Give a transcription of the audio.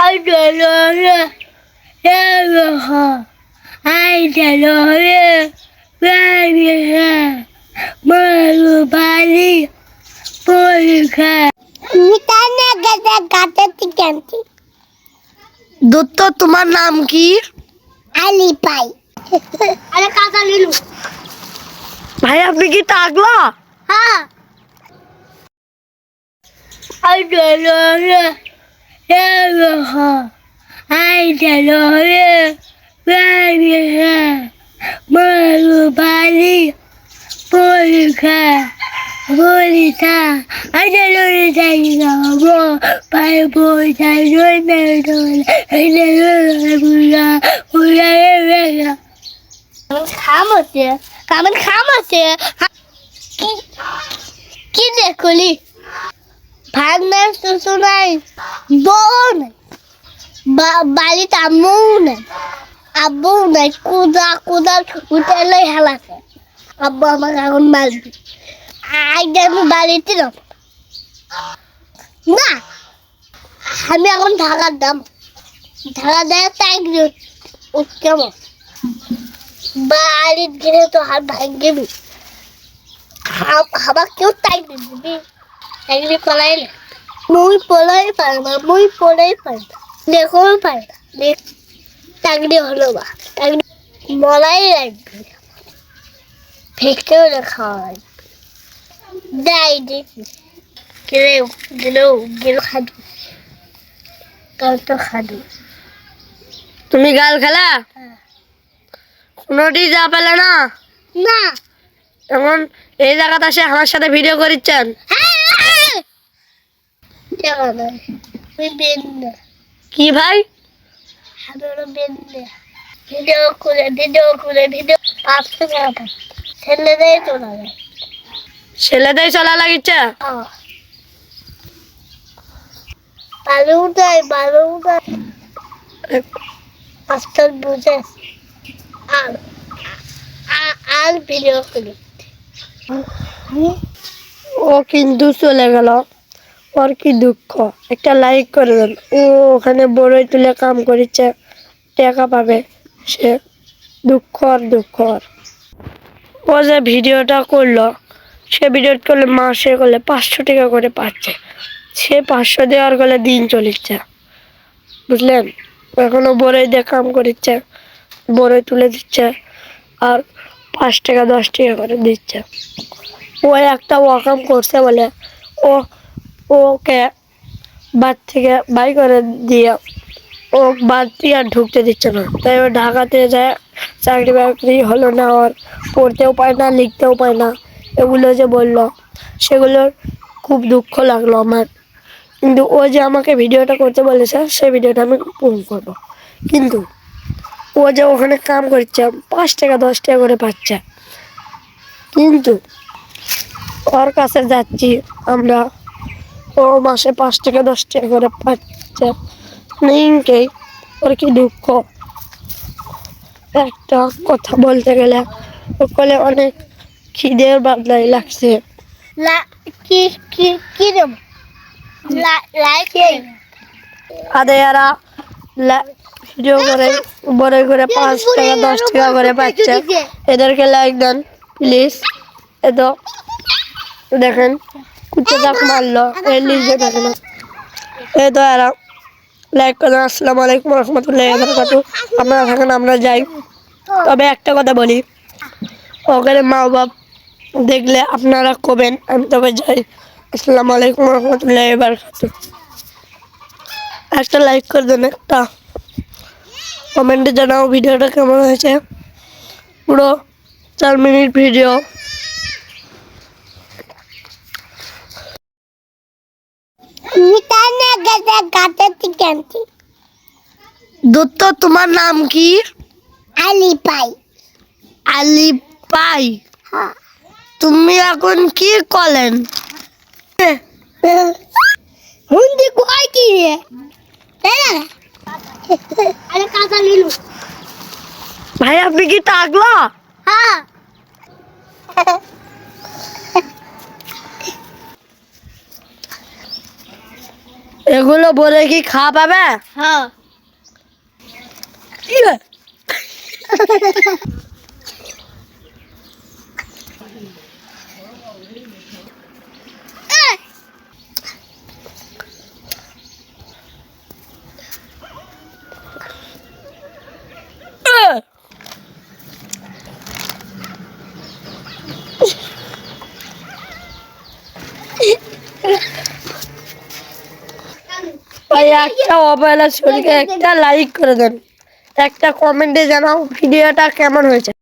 I don't know. Yeah, I don't know. Where you Marubali, Polka. Mitana gada gata tikanti. Dutta তোমার নাম কি? Ali Pai. Ada kata lilu. ভাই আপনি কি টাকলা? Ha. I don't know. Yeah, I don't know. Where you Marubali, Polka. Bonita, I don't know the more. By boy, I don't know. I don't know. খামছে come on খামছে কি দেখলি ভাগনার শুশু নাই বউ নাই বাড়িতে আম্মু নাই আব্বু নাই কুদা কুদা উঠে হেলাছে আব্বু আমাকে এখন মারবি আগে আমি বাড়িতে যাব না আমি এখন ঢাকার দাম ঢাকা দেয় তাই উঠতে বাড়ির গেলে তো হাত ভাঙবি খাবার কেউ তাই দিবি একদিন পলাই না মুই পলাই পারে না মুই পলাই পারে না দেখো পারে না দেখ চাকরি হলো বা চাকরি মলাই রাখবি ফেকেও না খাওয়া লাগবে দেয় দেখি গেলেও গেলেও খাবি কাল তো খাবি তুমি গাল খেলা কোনোটি যা পেলে না না এখন এই জায়গাতে এসে আমার সাথে ভিডিও করিচ্ছেন কি ভাই ভিডিও করে ভিডিও 500 টাকা ছেলেদের চলা যায় ছেলেদের চলা লাগিচ্ছে বালু উঠায় আজকাল বুঝে আর আর ভিডিও করি ও কিন্তু চলে গেল ওর কি দুঃখ একটা লাইক করে দেন ও ওখানে বড়ই তুলে কাম করিচ্ছে টাকা পাবে সে দুঃখ আর দুঃখ আর ও যে ভিডিওটা করলো সে ভিডিও করলে মাসে করলে 500 টাকা করে পাচ্ছে সে 500 দেওয়ার করলে দিন চলিচ্ছে বুঝলেন এখনো বড়ই দিয়ে কাম করিচ্ছে বড়ই তুলে দিচ্ছে আর 5 টাকা 10 টাকা করে দিচ্ছে ও একটা ওয়াকাম করছে বলে ওকে বাদ থেকে বাই করে দিয়ে ও বাদ দিয়ে আর ঢুকতে দিচ্ছে না তাই ও ঢাকাতে যায় চাকরি বাকরি হলো না আর পড়তেও পায় না লিখতেও পায় না এগুলো যে বললো সেগুলোর খুব দুঃখ লাগলো আমার কিন্তু ও যে আমাকে ভিডিওটা করতে বলেছে সেই ভিডিওটা আমি পূরণ করবো কিন্তু ও যে ওখানে কাম করছে 5 টাকা 10 টাকা করে পাচ্ছে কিন্তু ওর কাছে যাচ্ছি আমরা ও মাসে 5 টাকা 10 টাকা করে পাচ্ছে নিনকেই ওর কি দুঃখ একটা কথা বলতে গেলে ওকলে অনেক খিদের বাদলাই লাগছে কি কি কি দেব লাইক আদেয়ারা ভিডিও করে বড় করে 5 টাকা 10 টাকা করে পাচ্ছে এদেরকে লাইক দেন প্লিজ এতো দেখেন কুচে দাগ মারলো এই লিজে দেখেন এই তো এরা লাইক করেন আসসালামু আলাইকুম রহমতুল্লাহি ওয়া বারাকাতুহু আপনারা থাকেন আমরা যাই তবে একটা কথা বলি ওখানে মা বাপ দেখলে আপনারা কবেন আমি তবে যাই আসসালামু আলাইকুম রহমতুল্লাহি ওয়া বারাকাতুহু একটা লাইক করে দেন একটা কমেন্টে জানাও ভিডিওটা কেমন হয়েছে পুরো 4 মিনিট ভিডিও মিটানে গদা গাতে তিকান্তি দত্ত তোমার নাম কি? আলি পাই হ্যাঁ তুমি এখন কি করেন? হুন্দি কই কি রে আরে কাঁচা লিলু ভাই আপনি কি টাকলা? হ্যাঁ এগুলো বলে কি খাওয়া পাবে? হ্যাঁ। ইয়ে, ভাই একটা অবহেলা শরীরকে একটা লাইক করে দেন, একটা কমেন্টে জানাও ভিডিওটা কেমন হয়েছে।